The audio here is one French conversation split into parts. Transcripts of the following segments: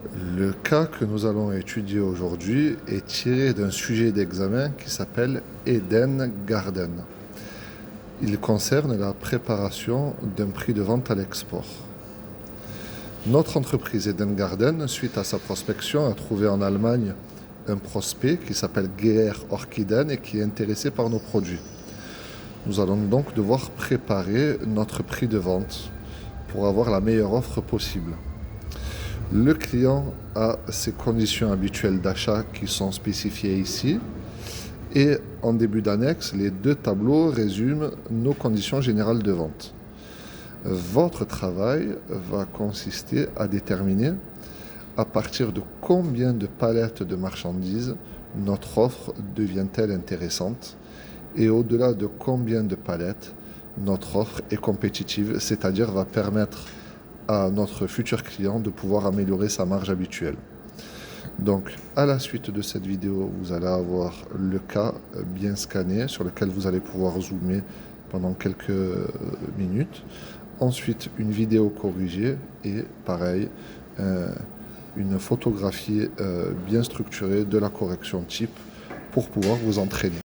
Le cas que nous allons étudier aujourd'hui est tiré d'un sujet d'examen qui s'appelle Eden Garden. Il concerne la préparation d'un prix de vente à l'export. Notre entreprise Eden Garden, suite à sa prospection, a trouvé en Allemagne un prospect qui s'appelle Geir Orkiden et qui est intéressé par nos produits. Nous allons donc devoir préparer notre prix de vente pour avoir la meilleure offre possible. Le client a ses conditions habituelles d'achat qui sont spécifiées ici. Et en début d'annexe, les deux tableaux résument nos conditions générales de vente. Votre travail va consister à déterminer à partir de combien de palettes de marchandises notre offre devient-elle intéressante et au-delà de combien de palettes notre offre est compétitive, c'est-à-dire va permettre à notre futur client de pouvoir améliorer sa marge habituelle. Donc, à la suite de cette vidéo, vous allez avoir le cas bien scanné sur lequel vous allez pouvoir zoomer pendant quelques minutes. Ensuite, une vidéo corrigée et pareil, une photographie bien structurée de la correction type pour pouvoir vous entraîner.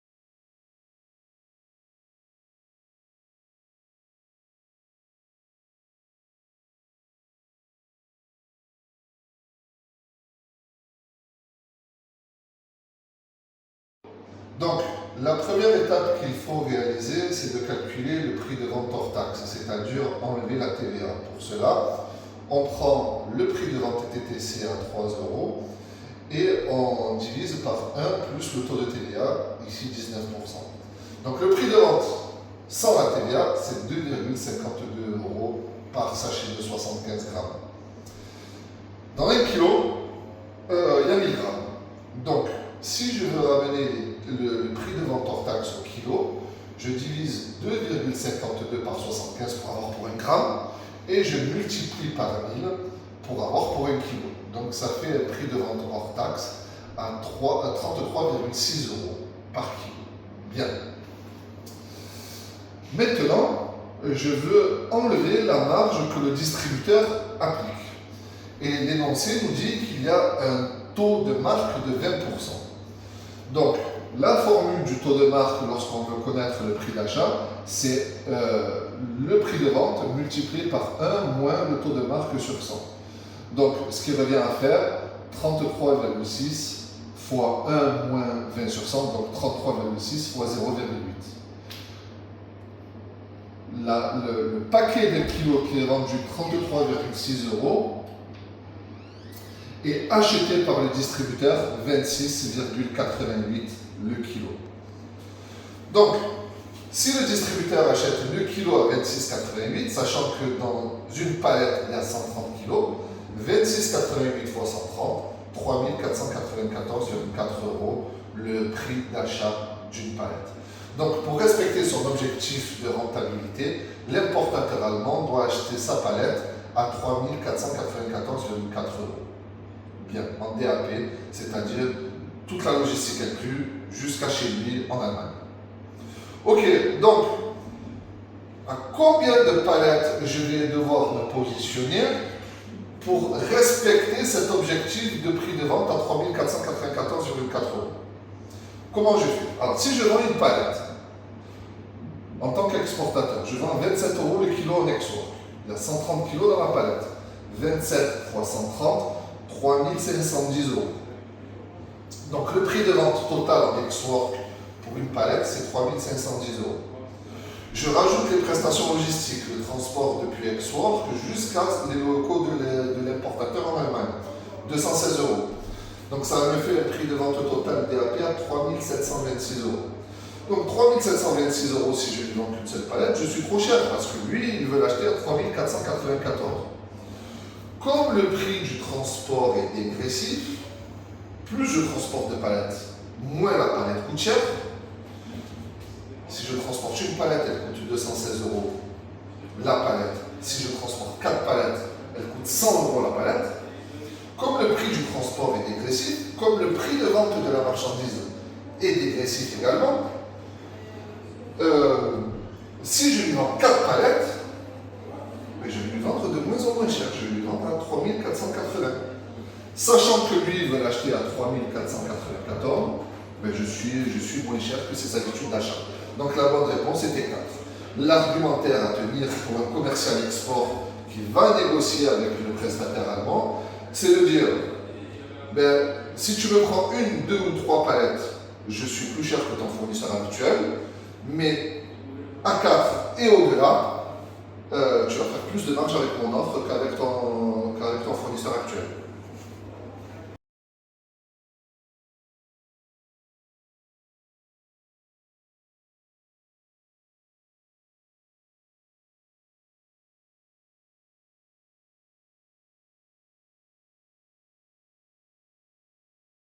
Donc, la première étape qu'il faut réaliser, c'est de calculer le prix de vente hors taxe, c'est-à-dire enlever la TVA. Pour cela, on prend le prix de vente TTC à 3 € et on divise par 1 plus le taux de TVA, ici 19%. Donc, le prix de vente sans la TVA, c'est 2,52 € par sachet de 75 grammes. Dans 1 kg, il y a 1000 grammes. Donc, si je veux ramener le prix de vente hors taxe au kilo, je divise 2,52 par 75 pour avoir pour 1 gramme et je multiplie par 1000 pour avoir pour 1 kilo. Donc ça fait un prix de vente hors taxe à 33,6 € par kilo. Bien. Maintenant, je veux enlever la marge que le distributeur applique. Et l'énoncé nous dit qu'il y a un taux de marque de 20%. Donc, la formule du taux de marque lorsqu'on veut connaître le prix d'achat, c'est le prix de vente multiplié par 1 moins le taux de marque sur 100. Donc, ce qui revient à faire 33,6 fois 1 moins 20 sur 100, donc 33,6 fois 0,8. Le paquet de kilos qui est vendu 33,6 € est acheté par le distributeur 26,88 le kilo. Donc, si le distributeur achète le kilo à 26,88, sachant que dans une palette il y a 130 kilos, 26,88 fois 130, 3494,4 € le prix d'achat d'une palette. Donc, pour respecter son objectif de rentabilité, l'importateur allemand doit acheter sa palette à 3494,4 €. Bien, en DAP, c'est-à-dire toute la logistique inclue jusqu'à chez lui en Allemagne. Ok, donc, à combien de palettes je vais devoir me positionner pour respecter cet objectif de prix de vente à 3494,4 €? Comment je fais? Alors, si je vends une palette, en tant qu'exportateur, je vends 27 € le kilo en export. Il y a 130 kg dans la palette. 27 fois 130, 3510 €. Donc le prix de vente total en export pour une palette, c'est 3510 €. Je rajoute les prestations logistiques, le transport depuis export jusqu'à les locaux de l'importateur en Allemagne, 216 €. Donc ça me fait un prix de vente total DAP à 3726 €. Donc 3726 € si je lui vends qu'une seule palette, je suis trop cher parce que lui, il veut l'acheter à 3494 €. Comme le prix du transport est dégressif, plus je transporte de palettes, moins la palette coûte cher. Si je transporte une palette, elle coûte 216 € la palette. Si je transporte 4 palettes, elle coûte 100 € la palette. Comme le prix du transport est dégressif, comme le prix de vente de la marchandise est dégressif également, si je lui vends 4 palettes, je vais lui vendre de moins en moins cher. Je vais lui vendre à 3480. Sachant que lui, il veut l'acheter à 3494, ben je suis moins cher que ses habitudes d'achat. Donc la bonne réponse était 4. L'argumentaire à tenir pour un commercial export qui va négocier avec le prestataire allemand, c'est de dire, ben, si tu me prends une, deux ou trois palettes, je suis plus cher que ton fournisseur habituel, mais à 4 et au-delà, tu vas faire plus de marge avec mon offre qu'avec ton fournisseur actuel.